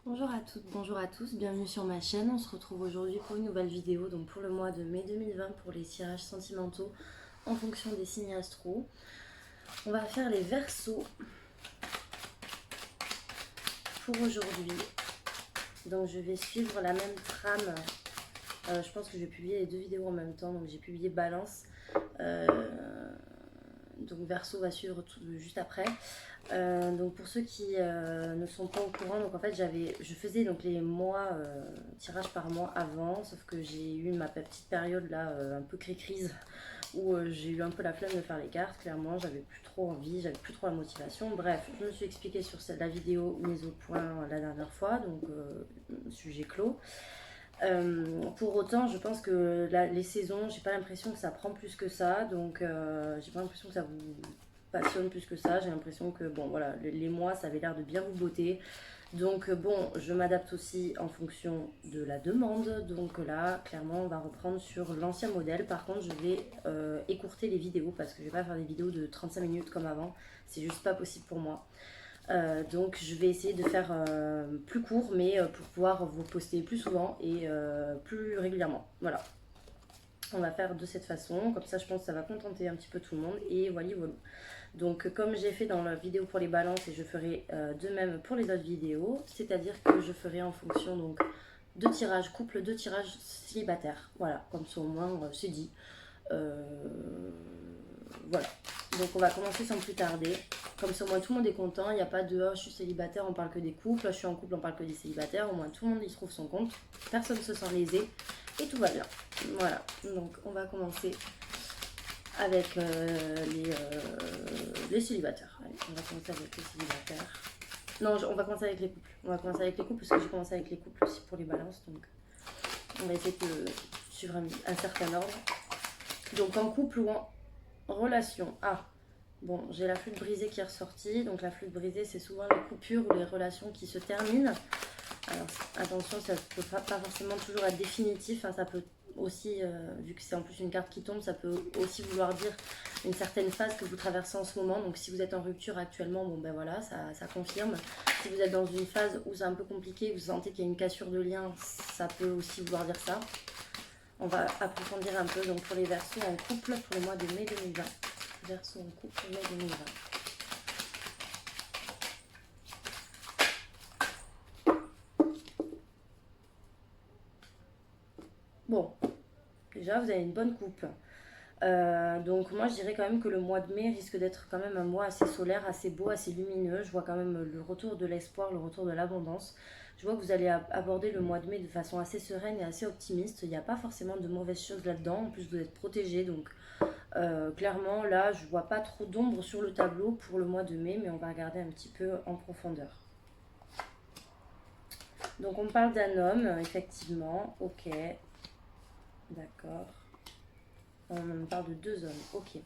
Bonjour à toutes, bonjour à tous, bienvenue sur ma chaîne. On se retrouve aujourd'hui pour une nouvelle vidéo, donc pour le mois de mai 2020 pour les tirages sentimentaux en fonction des signes astro. On va faire les Verseaux pour aujourd'hui. Donc je vais suivre la même trame. Je pense que je vais publier les deux vidéos en même temps, donc j'ai publié Balance. Donc Verseau va suivre juste après. Donc pour ceux qui ne sont pas au courant, donc en fait je faisais donc les mois tirage par mois avant, sauf que j'ai eu ma petite période là un peu crise où j'ai eu un peu la flemme de faire les cartes. Clairement, j'avais plus trop envie, j'avais plus trop la motivation. Bref, je me suis expliqué sur la vidéo mise au point la dernière fois, donc sujet clos. Pour autant, je pense que les saisons, j'ai pas l'impression que ça prend plus que ça, donc j'ai pas l'impression que ça vous passionne plus que ça. J'ai l'impression que bon, voilà, les mois, ça avait l'air de bien vous botter. Donc bon, je m'adapte aussi en fonction de la demande. Donc là, clairement, on va reprendre sur l'ancien modèle. Par contre, je vais écourter les vidéos parce que je vais pas faire des vidéos de 35 minutes comme avant. C'est juste pas possible pour moi. Donc je vais essayer de faire plus court, mais pour pouvoir vous poster plus souvent et plus régulièrement. Voilà, on va faire de cette façon, comme ça je pense que ça va contenter un petit peu tout le monde. Et voilà, voilà. Donc comme j'ai fait dans la vidéo pour les balances, et je ferai de même pour les autres vidéos, c'est-à-dire que je ferai en fonction donc de tirages couple, de tirages célibataires. Voilà, comme ça au moins c'est dit. Euh, voilà. Donc on va commencer sans plus tarder. Comme ça au moins tout le monde est content. Il n'y a pas de oh, je suis célibataire, on parle que des couples. Je suis en couple, on parle que des célibataires. Au moins tout le monde y trouve son compte. Personne ne se sent lésé. Et tout va bien. Voilà. Donc on va commencer avec les célibataires. Allez, on va commencer avec les célibataires. Non, on va commencer avec les couples. On va commencer avec les couples parce que j'ai commencé avec les couples aussi pour les balances. Donc on va essayer de suivre un certain ordre. Donc en couple ou en relation. Ah, bon, j'ai la flûte brisée qui est ressortie. Donc la flûte brisée, c'est souvent les coupures ou les relations qui se terminent. Alors attention, ça ne peut pas forcément toujours être définitif. Hein, ça peut aussi, vu que c'est en plus une carte qui tombe, ça peut aussi vouloir dire une certaine phase que vous traversez en ce moment. Donc si vous êtes en rupture actuellement, bon ben voilà, ça confirme. Si vous êtes dans une phase où c'est un peu compliqué, vous sentez qu'il y a une cassure de lien, ça peut aussi vouloir dire ça. On va approfondir un peu donc pour les Verseaux en couple pour le mois de mai 2020. Verseaux en couple mai 2020. Bon, déjà vous avez une bonne coupe. Donc moi je dirais quand même que le mois de mai risque d'être quand même un mois assez solaire, assez beau, assez lumineux. Je vois quand même le retour de l'espoir, le retour de l'abondance. Je vois que vous allez aborder le mois de mai de façon assez sereine et assez optimiste. Il n'y a pas forcément de mauvaises choses là-dedans. En plus vous êtes protégé, donc clairement là je vois pas trop d'ombre sur le tableau pour le mois de mai, mais on va regarder un petit peu en profondeur. Donc on parle d'un homme, effectivement, ok, d'accord. On parle de deux hommes, ok.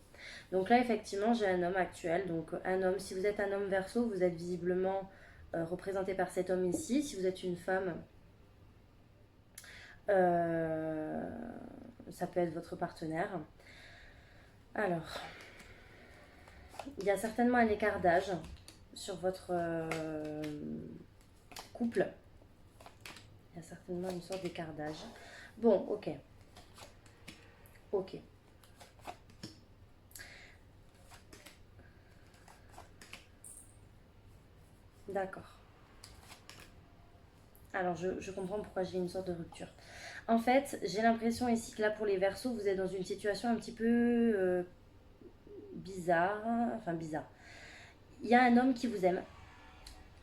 Donc là, effectivement, j'ai un homme actuel. Donc un homme, si vous êtes un homme Verseau, vous êtes visiblement représenté par cet homme ici. Si vous êtes une femme, euh, ça peut être votre partenaire. Alors, il y a certainement un écart d'âge sur votre couple. Il y a certainement une sorte d'écart d'âge. Bon, ok. Ok. D'accord. Alors, je comprends pourquoi j'ai une sorte de rupture. En fait, j'ai l'impression ici que là, pour les Verseaux, vous êtes dans une situation un petit peu bizarre. Enfin, bizarre. Il y a un homme qui vous aime.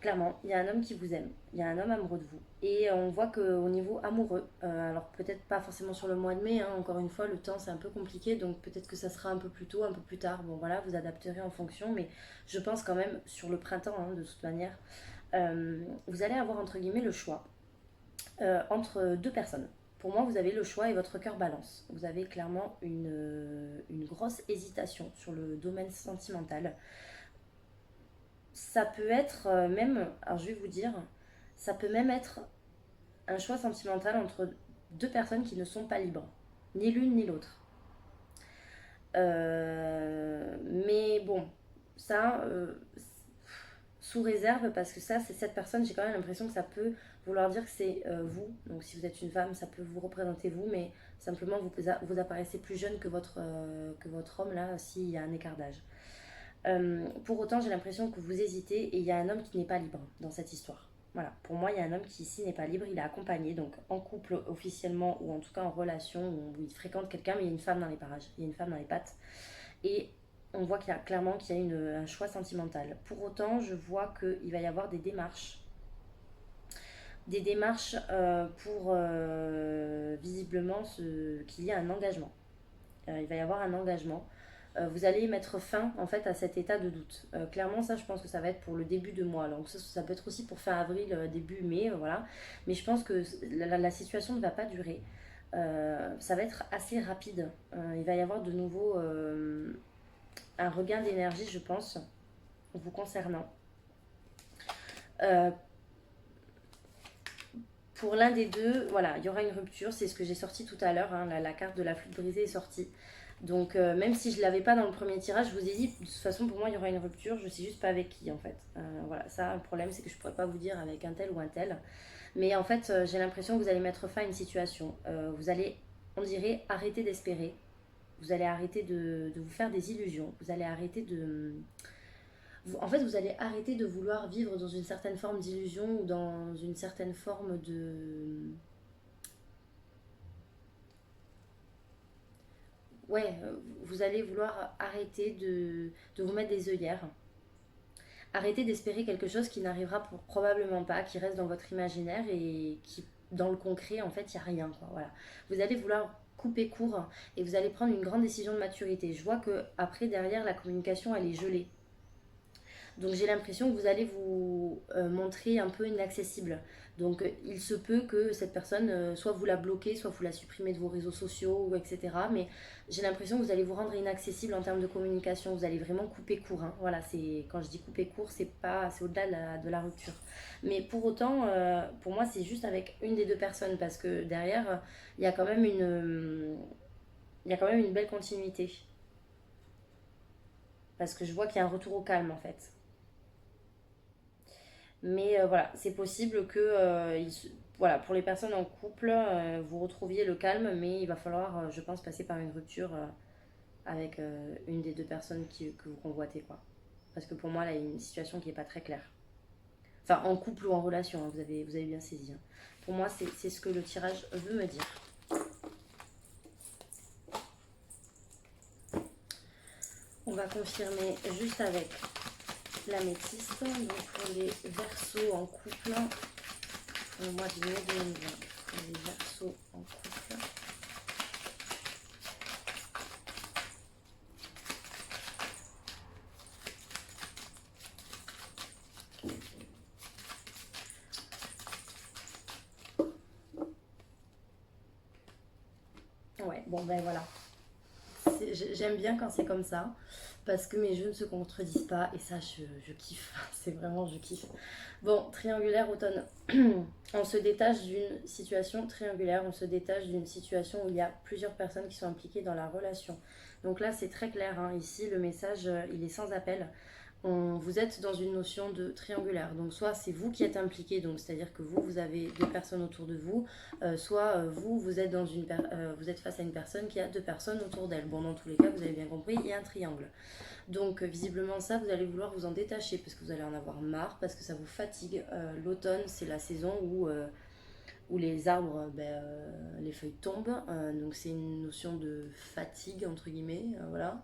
Clairement, il y a un homme qui vous aime. Il y a un homme amoureux de vous. Et on voit qu'au niveau amoureux, alors peut-être pas forcément sur le mois de mai, hein, encore une fois, le temps c'est un peu compliqué, donc peut-être que ça sera un peu plus tôt, un peu plus tard. Bon voilà, vous adapterez en fonction, mais je pense quand même sur le printemps, hein, de toute manière, vous allez avoir entre guillemets le choix entre deux personnes. Pour moi, vous avez le choix et votre cœur balance. Vous avez clairement une grosse hésitation sur le domaine sentimental. Ça peut être même, alors je vais vous dire, ça peut même être un choix sentimental entre deux personnes qui ne sont pas libres, ni l'une ni l'autre. Mais bon, ça, sous réserve, parce que ça, c'est cette personne, j'ai quand même l'impression que ça peut vouloir dire que c'est vous. Donc si vous êtes une femme, ça peut vous représenter vous, mais simplement vous apparaissez plus jeune que votre homme, là, s'il y a un écart d'âge. Pour autant, j'ai l'impression que vous hésitez et il y a un homme qui n'est pas libre dans cette histoire. Voilà, pour moi, il y a un homme qui ici n'est pas libre, il est accompagné, donc en couple officiellement ou en tout cas en relation où il fréquente quelqu'un, mais il y a une femme dans les parages, il y a une femme dans les pattes. Et on voit qu'il y a clairement qu'il y a un choix sentimental. Pour autant, je vois qu'il va y avoir des démarches pour visiblement qu'il y ait un engagement. Il va y avoir un engagement. Vous allez mettre fin en fait à cet état de doute. Clairement, ça, je pense que ça va être pour le début de mois. Donc ça peut être aussi pour fin avril, début mai, voilà. Mais je pense que la situation ne va pas durer. Ça va être assez rapide. Il va y avoir de nouveau un regain d'énergie, je pense, vous concernant. Euh, pour l'un des deux, voilà, il y aura une rupture. C'est ce que j'ai sorti tout à l'heure. Hein, la carte de la flûte brisée est sortie. Donc même si je ne l'avais pas dans le premier tirage, je vous ai dit, de toute façon pour moi il y aura une rupture, je ne sais juste pas avec qui en fait. Voilà, ça le problème c'est que je ne pourrais pas vous dire avec un tel ou un tel. Mais en fait j'ai l'impression que vous allez mettre fin à une situation. Vous allez, on dirait, arrêter d'espérer. Vous allez arrêter de vous faire des illusions. Vous allez arrêter en fait vous allez arrêter de vouloir vivre dans une certaine forme d'illusion ou dans une certaine forme de... Ouais, vous allez vouloir arrêter de vous mettre des œillères. Arrêtez d'espérer quelque chose qui n'arrivera probablement pas, qui reste dans votre imaginaire et qui, dans le concret, en fait, il n'y a rien, quoi. Voilà. Vous allez vouloir couper court et vous allez prendre une grande décision de maturité. Je vois que après, derrière, la communication, elle est gelée. Donc j'ai l'impression que vous allez vous montrer un peu inaccessible. Donc il se peut que cette personne, soit vous la bloquez, soit vous la supprimez de vos réseaux sociaux, etc. Mais j'ai l'impression que vous allez vous rendre inaccessible en termes de communication. Vous allez vraiment couper court. Hein. Voilà, quand je dis couper court, c'est au-delà de la rupture. Mais pour autant, pour moi, c'est juste avec une des deux personnes parce que derrière, il y a quand même il y a quand même une belle continuité. Parce que je vois qu'il y a un retour au calme en fait. Mais voilà, c'est possible que voilà, pour les personnes en couple, vous retrouviez le calme, mais il va falloir, je pense, passer par une rupture avec une des deux personnes que vous convoitez, quoi. Parce que pour moi, là, il y a une situation qui n'est pas très claire. Enfin, en couple ou en relation, hein, vous avez bien saisi. Hein. Pour moi, c'est ce que le tirage veut me dire. On va confirmer juste avec l'améthyste. Donc pour les Verseaux en couple, pour le mois de mai 2020, pour les Verseaux en couple. Ouais, bon ben voilà. J'aime bien quand c'est comme ça, parce que mes jeux ne se contredisent pas, et ça je kiffe, c'est vraiment je kiffe. Bon, triangulaire automne, on se détache d'une situation triangulaire, on se détache d'une situation où il y a plusieurs personnes qui sont impliquées dans la relation. Donc là c'est très clair, hein. Ici le message il est sans appel. Vous êtes dans une notion de triangulaire. Donc soit c'est vous qui êtes impliqué, donc c'est-à-dire que vous avez deux personnes autour de vous, soit vous êtes vous êtes face à une personne qui a deux personnes autour d'elle. Bon, dans tous les cas, vous avez bien compris, il y a un triangle. Donc visiblement ça, vous allez vouloir vous en détacher parce que vous allez en avoir marre, parce que ça vous fatigue. L'automne, c'est la saison où les arbres, les feuilles tombent. Donc c'est une notion de fatigue, entre guillemets, voilà.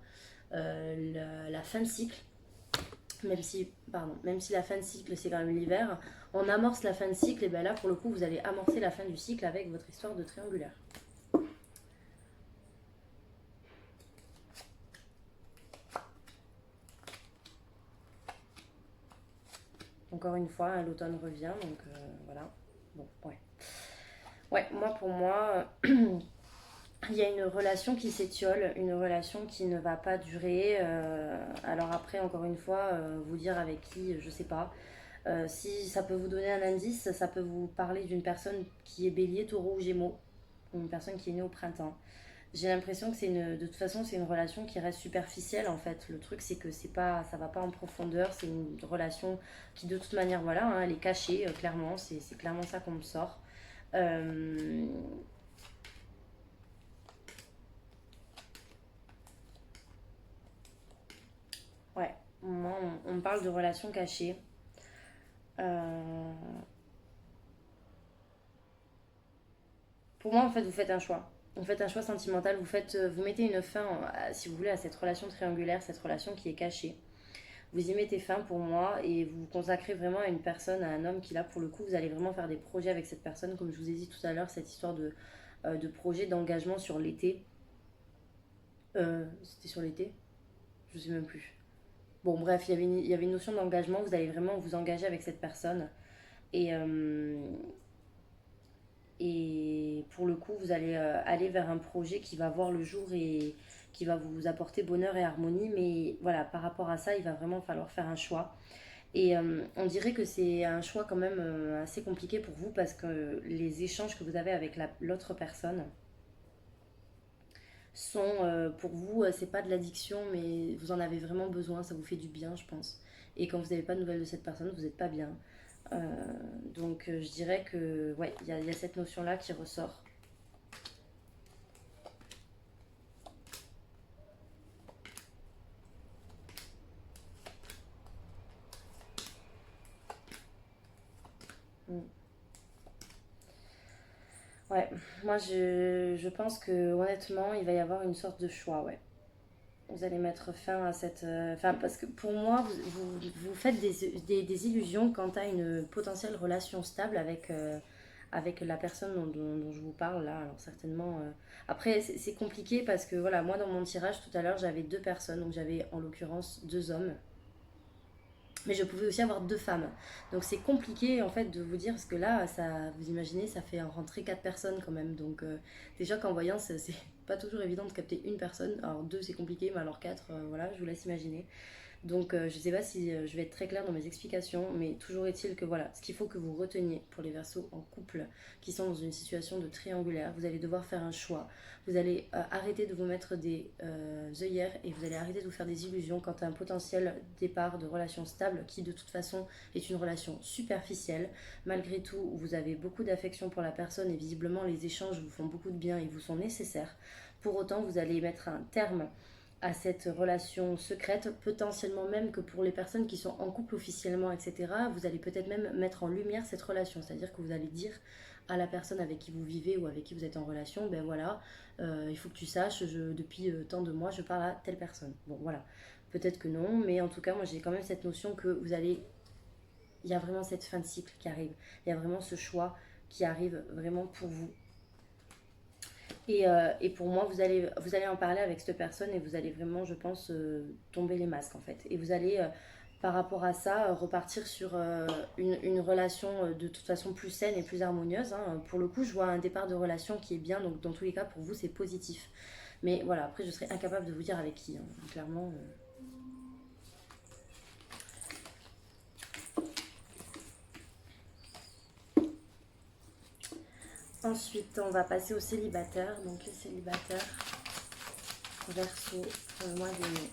La fin de cycle. Même si la fin de cycle c'est quand même l'hiver, on amorce la fin de cycle et bien là pour le coup vous allez amorcer la fin du cycle avec votre histoire de triangulaire. Encore une fois, l'automne revient donc voilà. Bon, ouais. Ouais, pour moi, il y a une relation qui s'étiole, une relation qui ne va pas durer. Alors après, encore une fois, vous dire avec qui, je sais pas. Si ça peut vous donner un indice, ça peut vous parler d'une personne qui est bélier, taureau ou gémeaux. Une personne qui est née au printemps. J'ai l'impression que de toute façon, c'est une relation qui reste superficielle en fait. Le truc, c'est que c'est pas, ça va pas en profondeur. C'est une relation qui, de toute manière, voilà, hein, elle est cachée, clairement. C'est clairement ça qu'on me sort. Euh, ouais, moi, on me parle de relation cachée. Euh, pour moi, en fait, vous faites un choix. Vous faites un choix sentimental. Vous mettez une fin, si vous voulez, à cette relation triangulaire, cette relation qui est cachée. Vous y mettez fin pour moi et vous vous consacrez vraiment à une personne, à un homme qui là pour le coup vous allez vraiment faire des projets avec cette personne comme je vous ai dit tout à l'heure, cette histoire de projet d'engagement sur l'été. C'était sur l'été. Je sais même plus. Bon bref, il y avait une notion d'engagement, vous allez vraiment vous engager avec cette personne et, et pour le coup vous allez aller vers un projet qui va voir le jour et qui va vous apporter bonheur et harmonie, mais voilà, par rapport à ça il va vraiment falloir faire un choix. Et on dirait que c'est un choix quand même assez compliqué pour vous parce que les échanges que vous avez avec l'autre personne sont pour vous, c'est pas de l'addiction, mais vous en avez vraiment besoin, ça vous fait du bien, je pense. Et quand vous n'avez pas de nouvelles de cette personne, vous n'êtes pas bien. Euh, donc je dirais que ouais, il y a cette notion-là qui ressort. Mm. Ouais, moi je pense que honnêtement, il va y avoir une sorte de choix, ouais. Vous allez mettre fin à cette... Enfin, parce que pour moi, vous faites des illusions quant à une potentielle relation stable avec la personne dont je vous parle là. Alors certainement... Après, c'est compliqué parce que voilà, moi dans mon tirage tout à l'heure, j'avais deux personnes. Donc j'avais en l'occurrence deux hommes. Mais je pouvais aussi avoir deux femmes. Donc c'est compliqué en fait de vous dire, parce que là, ça, vous imaginez, ça fait rentrer quatre personnes quand même. Donc déjà qu'en voyant, c'est pas toujours évident de capter une personne. Alors deux c'est compliqué, mais alors quatre, voilà, je vous laisse imaginer. Donc je ne sais pas si je vais être très claire dans mes explications, mais toujours est-il que voilà, ce qu'il faut que vous reteniez pour les Verseaux en couple qui sont dans une situation de triangulaire, vous allez devoir faire un choix. Vous allez arrêter de vous mettre des œillères et vous allez arrêter de vous faire des illusions quant à un potentiel départ de relation stable qui de toute façon est une relation superficielle. Malgré tout, vous avez beaucoup d'affection pour la personne et visiblement les échanges vous font beaucoup de bien et vous sont nécessaires. Pour autant, vous allez mettre un terme à cette relation secrète, potentiellement même que pour les personnes qui sont en couple officiellement, etc., vous allez peut-être même mettre en lumière cette relation, c'est-à-dire que vous allez dire à la personne avec qui vous vivez ou avec qui vous êtes en relation, ben voilà, il faut que tu saches, depuis tant de mois, je parle à telle personne. Bon, voilà, peut-être que non, mais en tout cas, moi j'ai quand même cette notion que vous allez, il y a vraiment cette fin de cycle qui arrive, il y a vraiment ce choix qui arrive vraiment pour vous. Et pour moi, vous allez en parler avec cette personne et vous allez vraiment, je pense, tomber les masques en fait. Et vous allez, par rapport à ça, repartir sur une relation de toute façon plus saine et plus harmonieuse, hein. Pour le coup, je vois un départ de relation qui est bien, donc dans tous les cas, pour vous, c'est positif. Mais voilà, après, je serais incapable de vous dire avec qui, hein, clairement. Ensuite, on va passer aux célibataires. Donc les célibataires, Verseau, pour le mois de mai.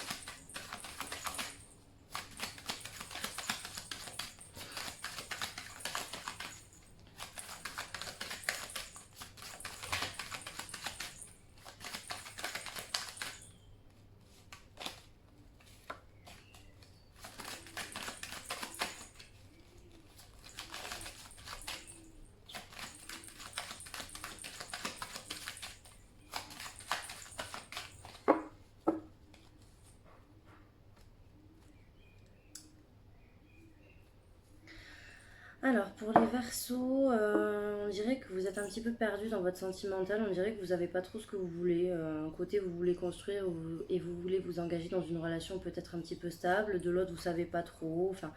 Alors, pour les Verseaux, on dirait que vous êtes un petit peu perdu dans votre sentimental. On dirait que vous n'avez pas trop ce que vous voulez. Un côté, vous voulez construire et vous voulez vous engager dans une relation peut-être un petit peu stable. De l'autre, vous savez pas trop. Enfin,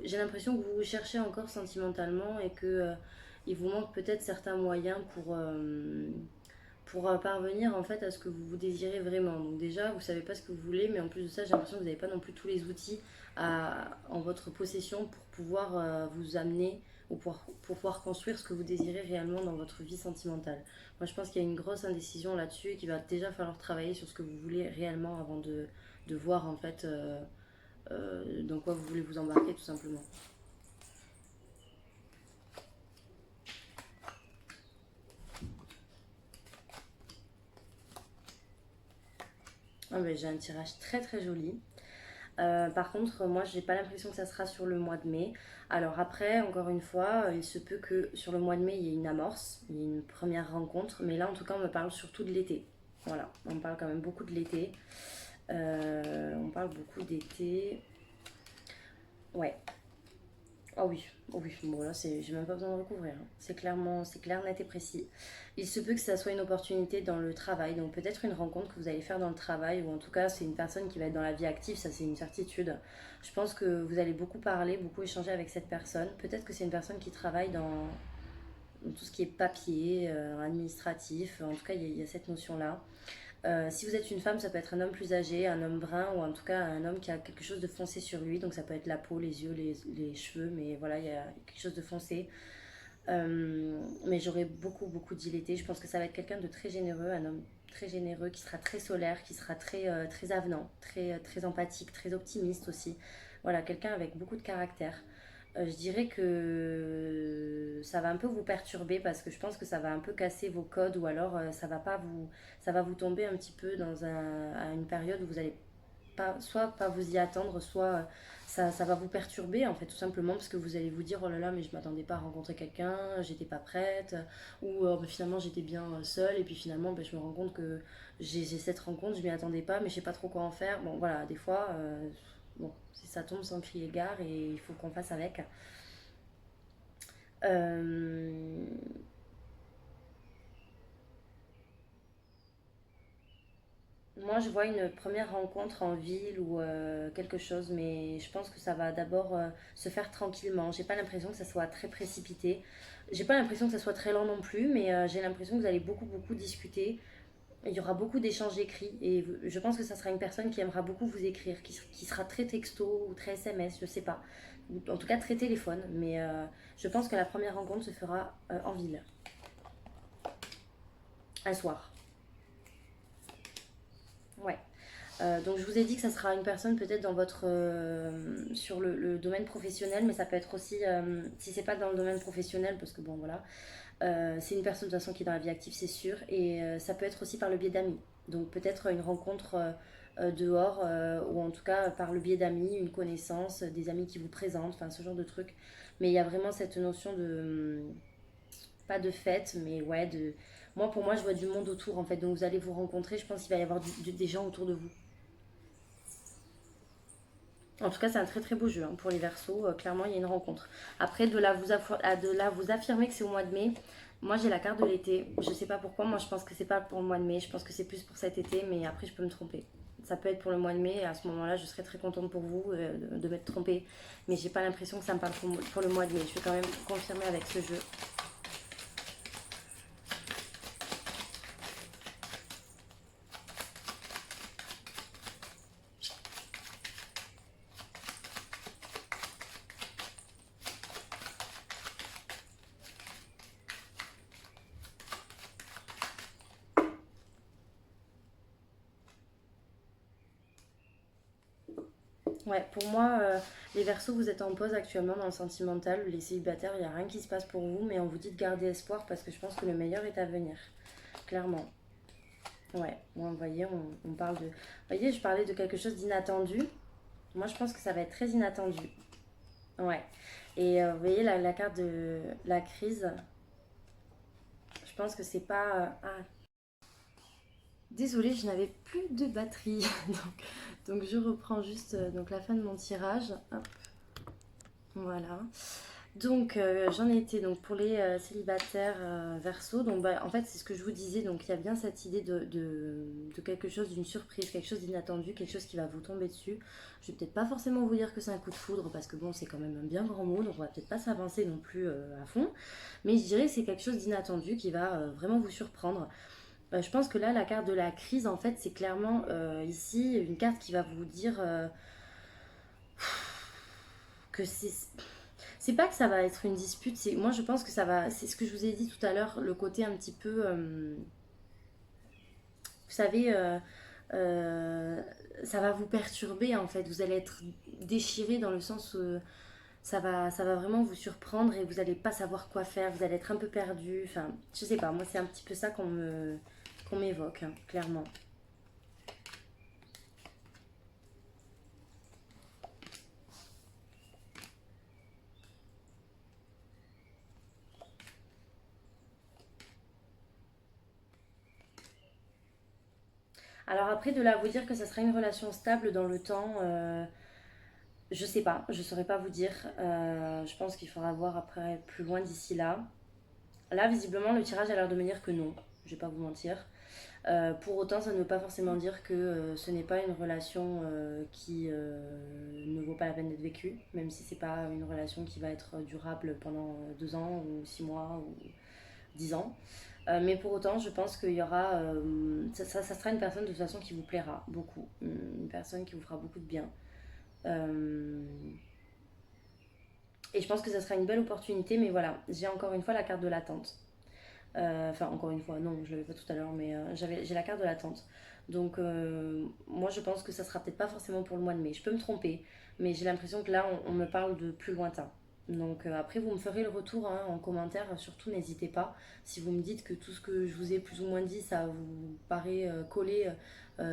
j'ai l'impression que vous vous cherchez encore sentimentalement et que il vous manque peut-être certains moyens pour parvenir en fait à ce que vous désirez vraiment. Donc déjà, vous savez pas ce que vous voulez, mais en plus de ça, j'ai l'impression que vous n'avez pas non plus tous les outils en votre possession pour pouvoir vous amener pour pouvoir construire ce que vous désirez réellement dans votre vie sentimentale. Moi, je pense qu'il y a une grosse indécision là-dessus et qu'il va déjà falloir travailler sur ce que vous voulez réellement avant de voir en fait dans quoi vous voulez vous embarquer tout simplement. Ah, ben, j'ai un tirage très très joli. Par contre, moi, j'ai pas l'impression que ça sera sur le mois de mai. Alors après, encore une fois, il se peut que sur le mois de mai, il y ait une amorce, il y ait une première rencontre. Mais là, en tout cas, on me parle surtout de l'été. Voilà, on parle quand même beaucoup de l'été. On parle beaucoup d'été. Ouais. Ah oui, oh oui, bon là, j'ai même pas besoin de recouvrir, hein. C'est clair, net et précis. Il se peut que ça soit une opportunité dans le travail, donc peut-être une rencontre que vous allez faire dans le travail, ou en tout cas, c'est une personne qui va être dans la vie active, ça c'est une certitude. Je pense que vous allez beaucoup parler, beaucoup échanger avec cette personne. Peut-être que c'est une personne qui travaille dans tout ce qui est papier, administratif, en tout cas, il y a cette notion-là. Si vous êtes une femme, ça peut être un homme plus âgé, un homme brun ou en tout cas un homme qui a quelque chose de foncé sur lui. Donc ça peut être la peau, les yeux, les cheveux, mais voilà, il y a quelque chose de foncé. Mais j'aurais beaucoup dit l'été. Je pense que ça va être quelqu'un de très généreux, un homme très généreux qui sera très solaire, qui sera très avenant, très empathique, très optimiste aussi. Voilà, quelqu'un avec beaucoup de caractère. Je dirais que ça va un peu vous perturber parce que je pense que ça va un peu casser vos codes ou alors ça va vous tomber un petit peu à une période où vous allez pas, soit pas vous y attendre, soit ça va vous perturber en fait tout simplement parce que vous allez vous dire oh là là mais je m'attendais pas à rencontrer quelqu'un, j'étais pas prête ou bah, finalement j'étais bien seule et puis finalement bah, je me rends compte que j'ai cette rencontre, je m'y attendais pas mais je sais pas trop quoi en faire. Bon voilà, des fois bon, si ça tombe sans crier gare et il faut qu'on fasse avec. Euh, Moi, je vois une première rencontre en ville ou quelque chose, mais je pense que ça va d'abord se faire tranquillement. J'ai pas l'impression que ça soit très précipité. J'ai pas l'impression que ça soit très lent non plus, mais j'ai l'impression que vous allez beaucoup discuter. Il y aura beaucoup d'échanges écrits et je pense que ça sera une personne qui aimera beaucoup vous écrire, qui sera très texto ou très SMS, je sais pas. En tout cas, très téléphone, mais je pense que la première rencontre se fera en ville, un soir. Ouais. Donc je vous ai dit que ça sera une personne peut-être dans votre sur le domaine professionnel, mais ça peut être aussi si c'est pas dans le domaine professionnel, parce que bon voilà, c'est une personne de toute façon qui est dans la vie active, c'est sûr, et ça peut être aussi par le biais d'amis. Donc peut-être une rencontre dehors, ou en tout cas par le biais d'amis, une connaissance, des amis qui vous présentent, enfin ce genre de truc. Mais il y a vraiment cette notion de pas de fête, mais ouais de moi pour moi je vois du monde autour en fait. Donc vous allez vous rencontrer, je pense qu'il va y avoir des gens autour de vous. En tout cas, c'est un très très beau jeu hein, pour les Verseaux. Clairement, il y a une rencontre. Après, de là vous affirmer que c'est au mois de mai, moi j'ai la carte de l'été. Je sais pas pourquoi, moi je pense que c'est pas pour le mois de mai. Je pense que c'est plus pour cet été, mais après je peux me tromper. Ça peut être pour le mois de mai et à ce moment-là, je serais très contente pour vous de m'être trompée. Mais j'ai pas l'impression que ça me parle pour le mois de mai. Je vais quand même confirmer avec ce jeu. Ouais, pour moi, les Verseaux, vous êtes en pause actuellement dans le sentimental. Les célibataires, il n'y a rien qui se passe pour vous, mais on vous dit de garder espoir parce que je pense que le meilleur est à venir. Clairement. Ouais, bon, vous voyez, on parle de. Vous voyez, je parlais de quelque chose d'inattendu. Moi, je pense que ça va être très inattendu. Ouais. Et vous voyez, la carte de la crise, je pense que c'est pas. Ah, désolée, je n'avais plus de batterie. Donc je reprends juste donc la fin de mon tirage. Hop, voilà. Donc j'en ai été donc pour les célibataires verso. Donc bah, en fait c'est ce que je vous disais. Donc il y a bien cette idée de quelque chose, d'une surprise, quelque chose d'inattendu, quelque chose qui va vous tomber dessus. Je vais peut-être pas forcément vous dire que c'est un coup de foudre parce que bon c'est quand même un bien grand mot. Donc on va peut-être pas s'avancer non plus à fond. Mais je dirais que c'est quelque chose d'inattendu qui va vraiment vous surprendre. Je pense que là la carte de la crise en fait c'est clairement ici une carte qui va vous dire que c'est pas que ça va être une dispute, moi je pense que ça va, c'est ce que je vous ai dit tout à l'heure, le côté un petit peu, vous savez, euh, ça va vous perturber en fait, vous allez être déchiré dans le sens où ça va vraiment vous surprendre et vous n'allez pas savoir quoi faire, vous allez être un peu perdu, enfin, je sais pas, moi c'est un petit peu ça qu'on m'évoque, hein, clairement. Alors après, de là à vous dire que ça sera une relation stable dans le temps, je sais pas, je saurais pas vous dire. Je pense qu'il faudra voir après plus loin d'ici là. Là, visiblement, le tirage a l'air de me dire que non, je vais pas vous mentir. Pour autant, ça ne veut pas forcément dire que ce n'est pas une relation qui ne vaut pas la peine d'être vécue, même si c'est pas une relation qui va être durable pendant 2 ans ou 6 mois ou 10 ans. Mais pour autant, je pense qu'il y aura. Ça sera une personne de toute façon qui vous plaira beaucoup. Une personne qui vous fera beaucoup de bien. Euh, et je pense que ça sera une belle opportunité, mais voilà, j'ai encore une fois la carte de l'attente. Enfin, encore une fois, non, je l'avais pas tout à l'heure, mais j'ai la carte de l'attente. Donc, moi, je pense que ça sera peut-être pas forcément pour le mois de mai. Je peux me tromper, mais j'ai l'impression que là, on me parle de plus lointain. Donc, après, vous me ferez le retour hein, en commentaire. Surtout, n'hésitez pas. Si vous me dites que tout ce que je vous ai plus ou moins dit, ça vous paraît collé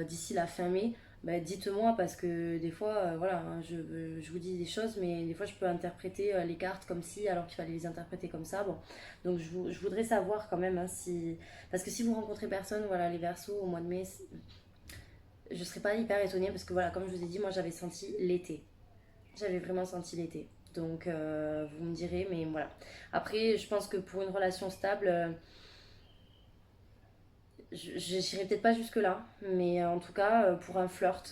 d'ici la fin mai, bah, dites-moi parce que des fois, voilà, hein, je vous dis des choses, mais des fois, je peux interpréter les cartes comme si, alors qu'il fallait les interpréter comme ça. Bon, donc je voudrais savoir quand même hein, si... Parce que si vous rencontrez personne, voilà, les Verseaux au mois de mai, je serais pas hyper étonnée parce que voilà, comme je vous ai dit, moi j'avais senti l'été. J'avais vraiment senti l'été. Donc vous me direz, mais voilà. Après, je pense que pour une relation stable, je n'irai peut-être pas jusque-là, mais en tout cas, pour un flirt,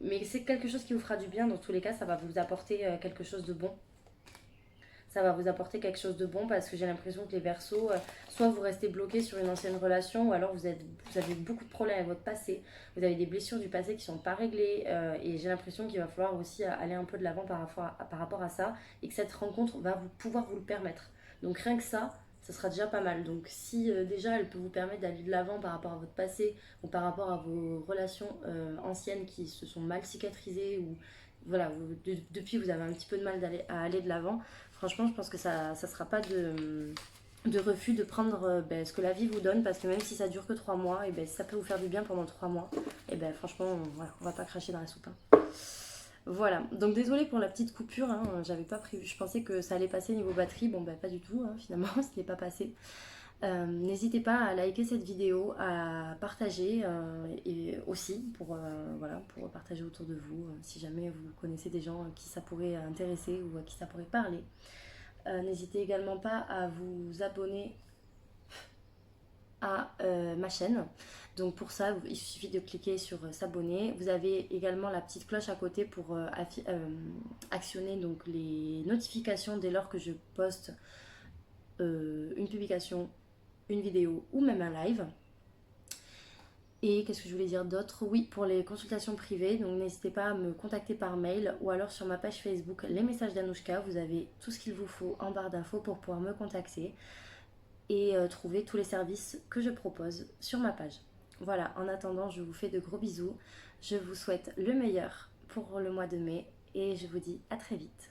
mais c'est quelque chose qui vous fera du bien, dans tous les cas, ça va vous apporter quelque chose de bon. Ça va vous apporter quelque chose de bon parce que j'ai l'impression que les Verseaux, soit vous restez bloqué sur une ancienne relation ou alors vous avez beaucoup de problèmes avec votre passé, vous avez des blessures du passé qui ne sont pas réglées et j'ai l'impression qu'il va falloir aussi aller un peu de l'avant par rapport à ça et que cette rencontre va pouvoir vous le permettre. Donc rien que ça sera déjà pas mal. Donc si déjà elle peut vous permettre d'aller de l'avant par rapport à votre passé ou par rapport à vos relations anciennes qui se sont mal cicatrisées ou voilà, depuis vous avez un petit peu de mal à aller de l'avant. Franchement, je pense que ça sera pas de refus de prendre ben, ce que la vie vous donne parce que même si ça dure que 3 mois, et ben, si ça peut vous faire du bien pendant 3 mois, et ben franchement, voilà, on va pas cracher dans la soupe, hein. Voilà, donc désolée pour la petite coupure, hein, j'avais pas prévu, je pensais que ça allait passer niveau batterie, bon ben pas du tout, hein, finalement, ce n'est pas passé. N'hésitez pas à liker cette vidéo, à partager et aussi pour, voilà, pour partager autour de vous si jamais vous connaissez des gens à qui ça pourrait intéresser ou à qui ça pourrait parler. N'hésitez également pas à vous abonner à ma chaîne. Donc pour ça, il suffit de cliquer sur s'abonner. Vous avez également la petite cloche à côté pour actionner donc les notifications dès lors que je poste une publication, une vidéo ou même un live. Et qu'est-ce que je voulais dire d'autre? Oui, pour les consultations privées, donc n'hésitez pas à me contacter par mail ou alors sur ma page Facebook Les Messages d'Anouchka. Vous avez tout ce qu'il vous faut en barre d'infos pour pouvoir me contacter et trouver tous les services que je propose sur ma page. Voilà, en attendant, je vous fais de gros bisous. Je vous souhaite le meilleur pour le mois de mai et je vous dis à très vite.